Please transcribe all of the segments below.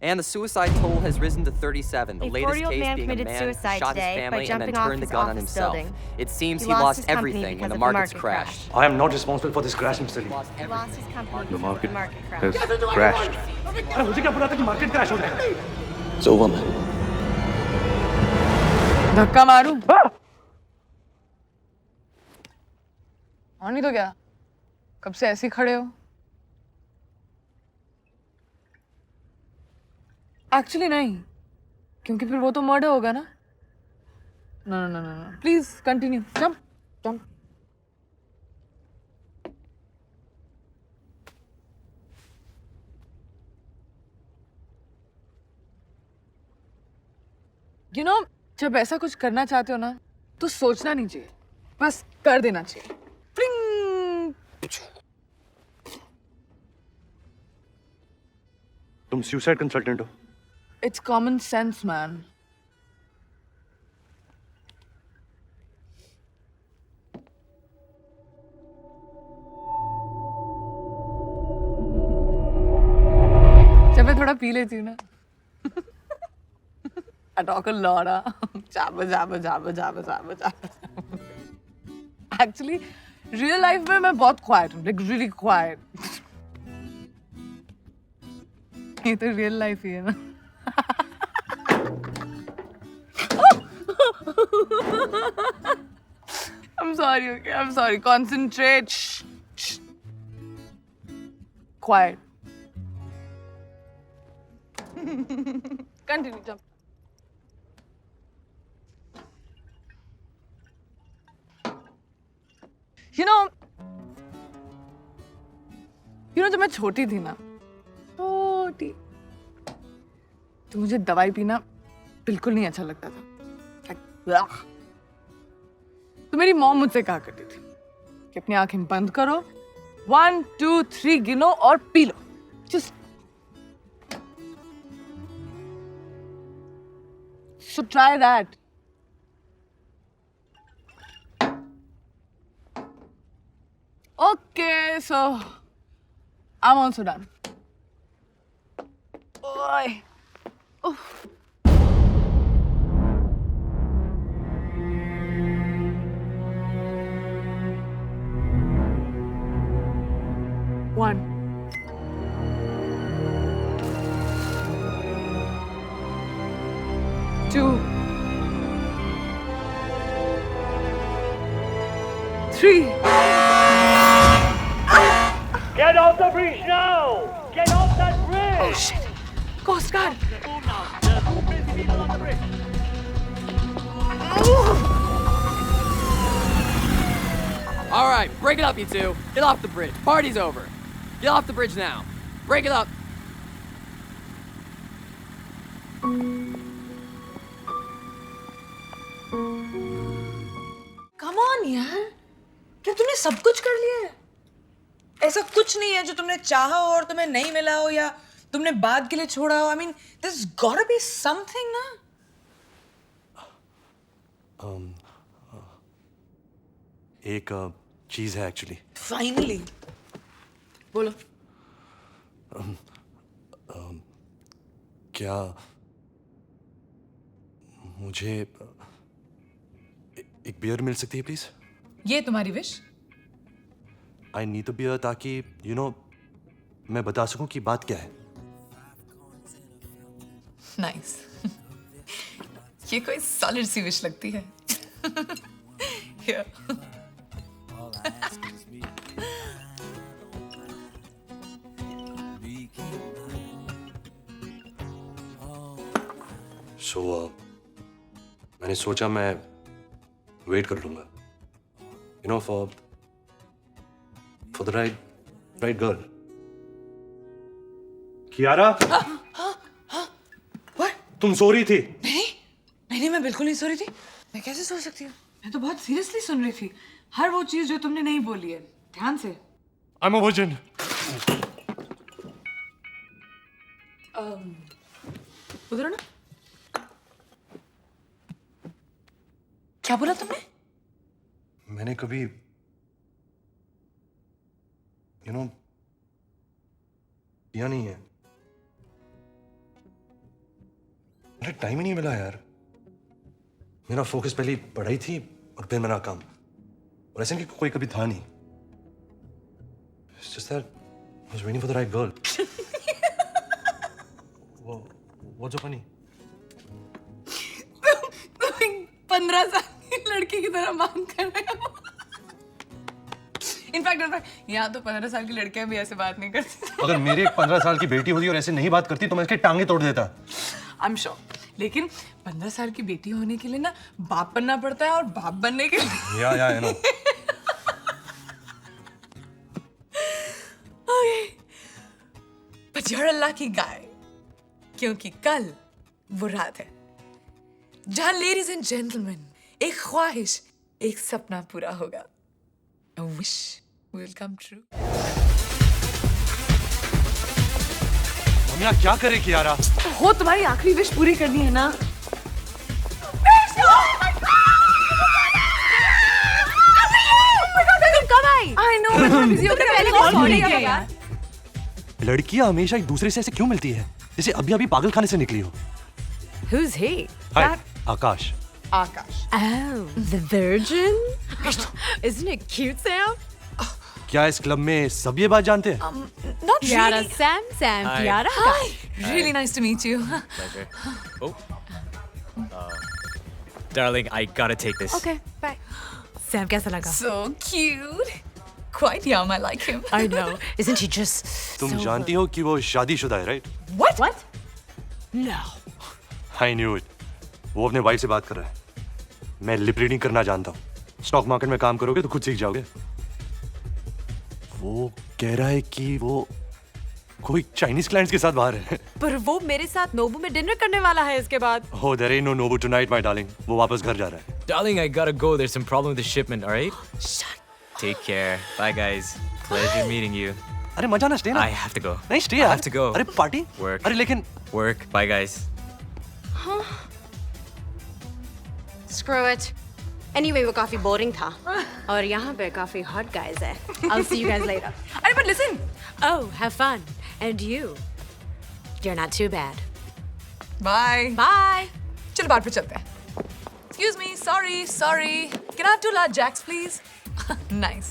And the suicide toll has risen to 37. The A latest 40-year-old case man being a committed man suicide who shot his today by family and then jumping off turned the his gun on office himself. building. It seems He he lost lost his company everything when because the of the markets market crashed. I am not responsible for this crash, Mr. Lee. Lost He everything. lost his company The because market of the market crash. has crashed. अरे मुझे क्या पता था कि market crash हो जाएगा? It's over, man. धक्का मारूं? और नहीं तो क्या? कब से ऐसे ही खड़े हो? एक्चुअली नहीं, क्योंकि फिर वो तो मर्डर होगा ना? No, no, no, no, no. Please continue. Jump, jump. You know, जब ऐसा कुछ करना चाहते हो ना, तो सोचना नहीं चाहिए, बस कर देना चाहिए. Pling! तुम सुसाइड कंसल्टेंट हो? It's common sense, man. जब मैं थोड़ा पी लेती हूँ ना, I talk a lot. Jabba, jabba, jabba, jabba, jabba, jabba. Actually, real life में मैं बहुत quiet हूँ, like really quiet. ये तो real life ही है ना. I'm sorry, okay? I'm sorry. Concentrate. Shh. Shh. Quiet. Continue, jump. You know, जब मैं छोटी थी ना, छोटी, तो मुझे दवाई पीना बिल्कुल नहीं अच्छा लगता था. Like, तो मेरी मॉम मुझसे कहा करती थी कि अपनी आंखें बंद करो, 1, 2, 3 गिनो और P low. Just so try that. Okay, so I'm also done. Oi. Oof. One. Two. 3. Get off the bridge now! Get off that bridge! Oh shit! Coast Guard! There's too many people on the bridge. All right, break it up, you two. Get off the bridge. Party's over. Get off the bridge now. Break it up. Come on, यार. क्या तुमने सब कुछ कर लिया है? ऐसा कुछ नहीं है जो तुमने चाहा हो और तुम्हें नहीं मिला हो या तुमने बाद के लिए छोड़ा हो. I mean, there's gotta be something, ना? एक चीज है एक्चुअली. Finally. बोलो. क्या मुझे एक बियर मिल सकती है प्लीज? ये तुम्हारी wish? I need the beer ताकि मैं बता सकूं कि बात क्या है. Nice. ये कोई सॉलिड सी विश लगती है. Here. सो मैंने सोचा मैं वेट कर लूंगा. You know for the right girl. Kiara, What? तुम सो रही थी? नहीं, मैं बिल्कुल नहीं सो रही थी. मैं कैसे सो सकती हूँ? मैं तो बहुत सीरियसली सुन रही थी. हर वो चीज जो तुमने नहीं बोली है. ध्यान से. I'm a virgin. उधर ना। क्या बोला तुमने? मैंने कभी किया नहीं है। मुझे टाइम ही नहीं मिला यार। मेरा फोकस पहले पढ़ाई थी और फिर मेरा काम, और ऐसे कि कोई कभी था नहीं। It's just that I was waiting for the right girl. What's so funny? 15 साल की लड़की की तरह मांग कर रहे हो। इनफैक्ट यहाँ तो 15 साल की लड़कियां भी ऐसे बात नहीं करती। अगर मेरी एक 15 साल की बेटी होती और ऐसे नहीं बात करती तो मैं इसके टांगे तोड़ देता। आई एम श्योर, लेकिन 15 साल की बेटी होने के लिए ना बाप बनना पड़ता है, और बाप बनने के लिए या I know. But you're a lucky guy, क्योंकि कल वो रात है जहां लेडीज एंड जेंटलमैन एक ख्वाहिश, एक सपना पूरा होगा। A wish will come true. हम यहाँ क्या करें कियारा? हो तुम्हारी आखिरी विश पूरी करनी है ना? कब आई? I know, मैं थोड़ा busy होकर पहले कॉल नहीं किया यार। लड़कियां हमेशा एक दूसरे से ऐसे क्यों मिलती है जैसे अभी अभी पागल खाने से निकली हो? Who's he? Hi Akash. Akash. Oh, the virgin? Isn't it cute, Sam? क्या इस क्लब में सब ये बात जानते हैं? Not Kiara, really. Sam, Hi. Kiara. Hi. Really nice to meet you. Pleasure. Oh. Darling, I gotta take this. Okay, bye. Sam, कैसा लगा? So cute. Quite young, I like him. I know. Isn't he just तुम so जानती हो कि वो शादीशुदा है, right? What? What? No. I knew it. वो अपने वाइफ से बात कर रहा है। मैं लिप रीडिंग करना जानता हूँ। स्टॉक मार्केट में काम करोगे तो खुद सीख जाओगे। वो कह रहा है कि वो कोई चाइनीज क्लाइंट्स के साथ बाहर है। पर वो मेरे साथ नोबू में डिनर करने वाला है इसके बाद। Oh, there ain't no Nobu tonight, my darling. वो वापस घर जा रहा है। Darling, I gotta go. There's some problem with the shipment, alright? Shut. Take care. Bye, guys. Pleasure meeting you. अरे मजा ना स्टे ना। I have to go. नहीं स्टे I यार। have to go. अरे पार्टी। Work. अरे लेकिन Work. Bye, guys. Screw it. Anyway, वो काफी boring था। और यहाँ पे काफी hot guys हैं। I'll see you guys later. अरे but listen. Oh, have fun. And you. You're not too bad. Bye. Bye. चल बार पे चलते हैं। Excuse me, sorry. Can I have 2 large jacks, please? Nice.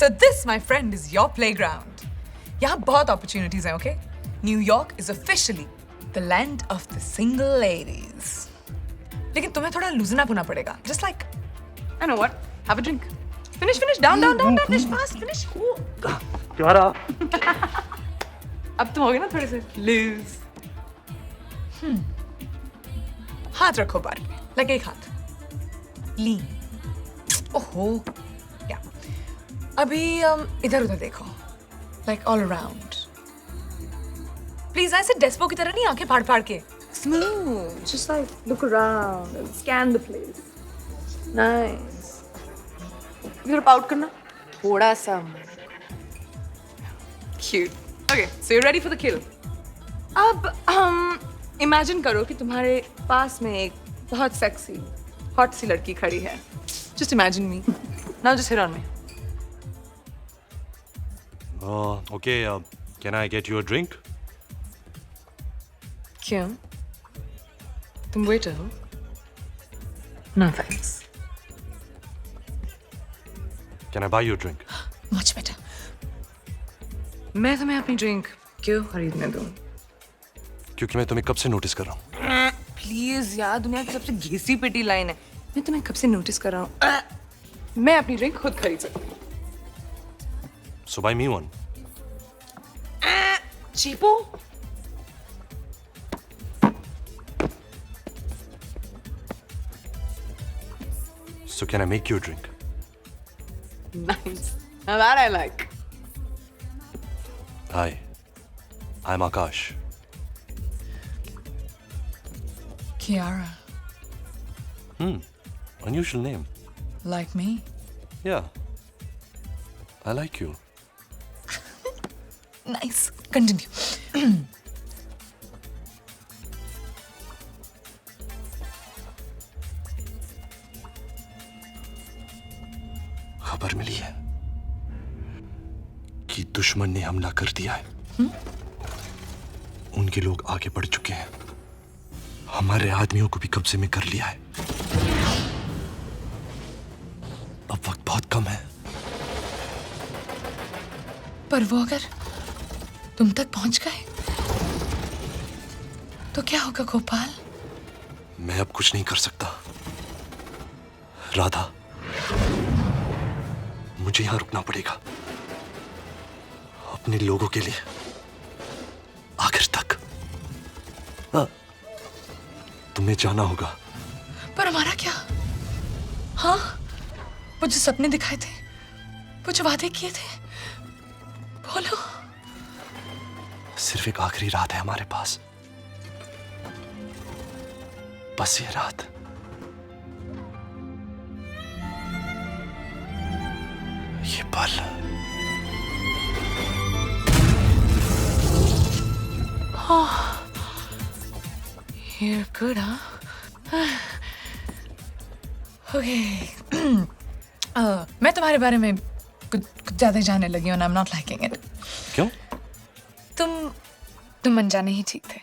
So this, my friend, is your playground. यहाँ बहुत opportunities हैं, okay? New York is officially the land of the single ladies. लेकिन तुम्हें थोड़ा loosen up होना पड़ेगा. Just like, I know what? Have a drink. Finish. Down. Finish fast. Finish. क्या रहा? अब तुम हो गए ना थोड़े से लूज। हाथ रखो बार पे, लगे एक हाथ। लीन। ओहो। या। अभी इधर उधर देखो, like all around. Please ऐसे डेस्पो की तरह नहीं आंखें फाड़ के। Smooth. Just like look around and scan the place. Nice. इधर पाउट करना। थोड़ा सा। Cute. Okay, so you're ready for the kill. अब imagine करो कि तुम्हारे पास में एक बहुत sexy, hot सी लड़की खड़ी है. Just imagine me. Now just hit on me. Okay, can I get you a drink? क्यों? तुम waiter हो? No thanks. Can I buy you a drink? Much better. मैं तुम्हें अपनी ड्रिंक क्यों खरीदने दूं? क्योंकि मैं तुम्हें कब से नोटिस कर रहा हूँ। प्लीज यार, दुनिया की सबसे घिसी पिटी लाइन है। मैं तुम्हें कब से नोटिस कर रहा हूँ। मैं अपनी ड्रिंक खुद खरीद सकती हूँ। So buy me one. चीपो। So can I make you a drink? Nice. Now that I like. Hi, I'm Akash. Kiara. Unusual name. Like me? Yeah. I like you. Nice continue. खबर मिली है कि दुश्मन ने हमला कर दिया है. उनके लोग आगे बढ़ चुके हैं. हमारे आदमियों को भी कब्जे में कर लिया है. अब वक्त बहुत कम है. पर वो अगर तुम तक पहुंच गए तो क्या होगा गोपाल? मैं अब कुछ नहीं कर सकता. राधा, मुझे यहां रुकना पड़ेगा. अपने लोगों के लिए आखिर तक. तुम्हें जाना होगा. पर हमारा क्या? हाँ, वो जो सपने दिखाए थे, वो जो वादे किए थे, बोलो. सिर्फ एक आखिरी रात है हमारे पास. बस ये रात. ये पल. You're good, huh? Okay. मैं तुम्हारे बारे में कुछ ज्यादा जानने लगी हूँ. I'm not liking it. क्यों? तुम अनजाने ही ठीक थे.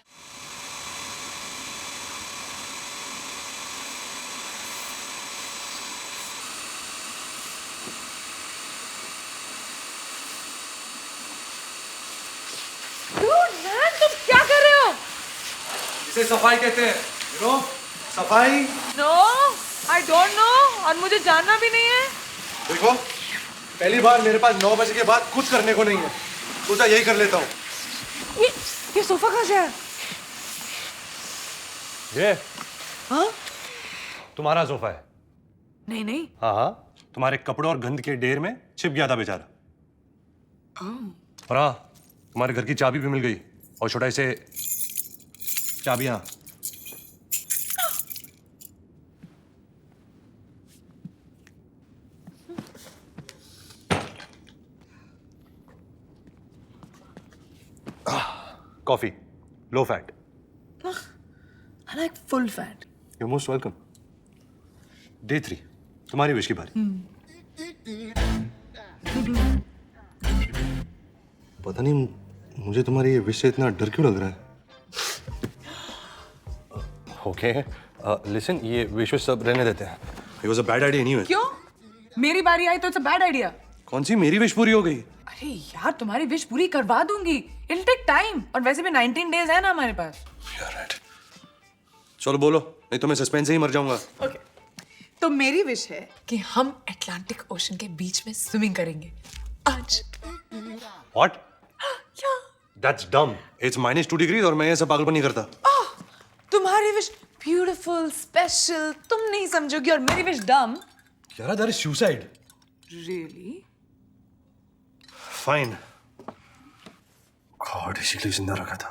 तुम क्या कर रहे हो? इसे सफाई कहते हैं. You know? सफाई. No, I don't know. और मुझे जानना भी नहीं है. देखो, पहली बार मेरे पास 9 बजे के बाद कुछ करने को नहीं है. सोचा यही कर लेता हूँ. ये सोफा कहाँ से है? ये तुम्हारा सोफा है. नहीं. हाँ, तुम्हारे कपड़ों और गंद के ढेर में छिप गया था बेचारा. और हाँ, तुम्हारे घर की चाबी भी मिल गई. और छोटा इसे चाबियां. Coffee, low fat. I like full fat. You're most welcome. Day 3, तुम्हारी विश की बारी. पता नहीं मुझे तुम्हारी ये विश से इतना डर क्यों लग रहा है. ओके, लिसन, ये विश सब रहने देते हैं. It was a bad idea anyway. क्यों? मेरी बारी आई तो it's a bad idea. कौन सी मेरी विश पूरी हो गई? अरे यार, तुम्हारी विश पूरी करवा दूंगी. It'll take time. और वैसे भी 19 days है ना हमारे पास. You're right. चलो बोलो, नहीं तो मैं सस्पेंस से ही मर जाऊंगा. Okay. तो मेरी विश है कि हम अटलांटिक ओशन के बीच में स्विमिंग करेंगे आज. What? क्या? That's dumb. It's -2 degrees और मैं ये सब पागलपन नहीं करता. तुम्हारी विश ब्यूटीफुल, स्पेशल, तुम नहीं समझोगी, और मेरी विश डम. यार, that is suicide. Really? Fine. God, इसीलिए जिंदा रखा था.